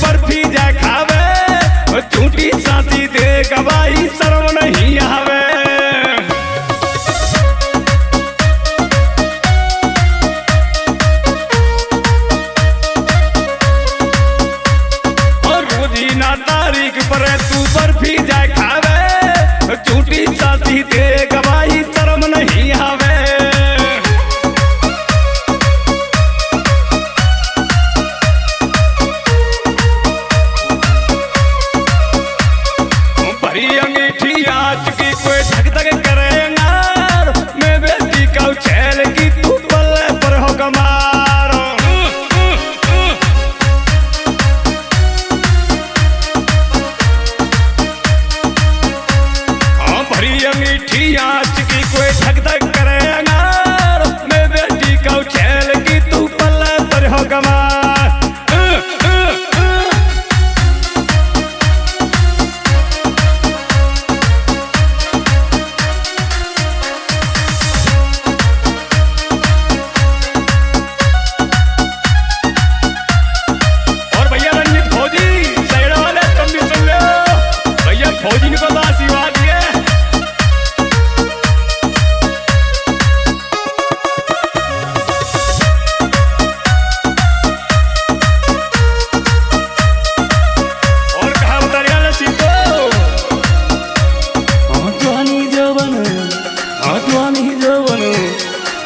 बर्फी जा खावे, झूठी साथी दे गवाही शर्म नहीं आवे। ना तारीख पर तू बर्फी जाए खावे, झूठी साथी दे गवाही शर्म नहीं आवे। भरी अंगीठी आज की कोई धक धक करेगा, मैं बेटी का छैल की तू पल्ले पर हो गमार। अंगीठी आज की कोई धक धक करेगा, मैं बेटी का छैल की तू पल्ले पर हो गमार। और भैया रंजीत फौजी साइड वाले तुम भी सुन लो, भैया फौजी ने को आशीर्वाद दिए।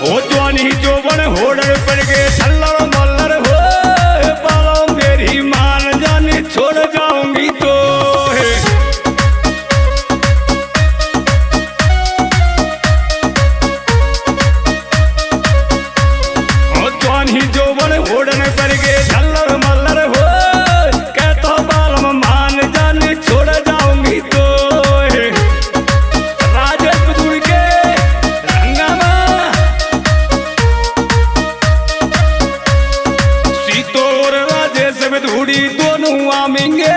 ओ जवानी जोबन होड़र पड़ गए छल्लर मल्लर हो, बालों मेरी मान जाने छोड़ जाऊंगी तो। ओ जवानी जोबन होड़र पड़ गए छल्लर मल्लर हो, कहता बालों मान जाने छोड़ जाऊंगी तो। धूड़ी दोनों आमेंगे,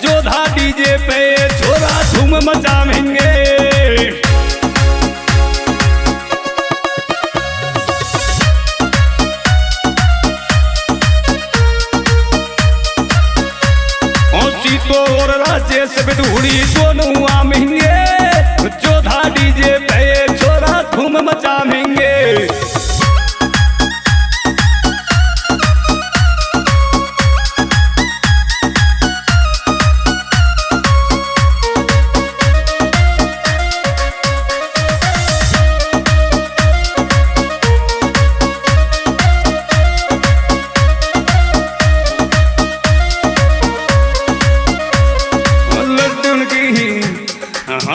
जोधा डीजे पे छोरा धूम मचाएंगे। सीतो और राजेश पे धूड़ी दोनों आमेंगे, जोधा डीजे पे छोरा धूम मचाएंगे।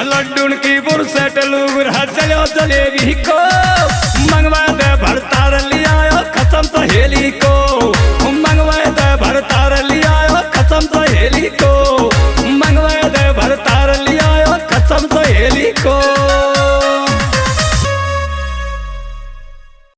लड्डून की बुरसेट लूगरा चलो जलेबी को, मंगवा दे भरतार लिया खत्म सहेली को।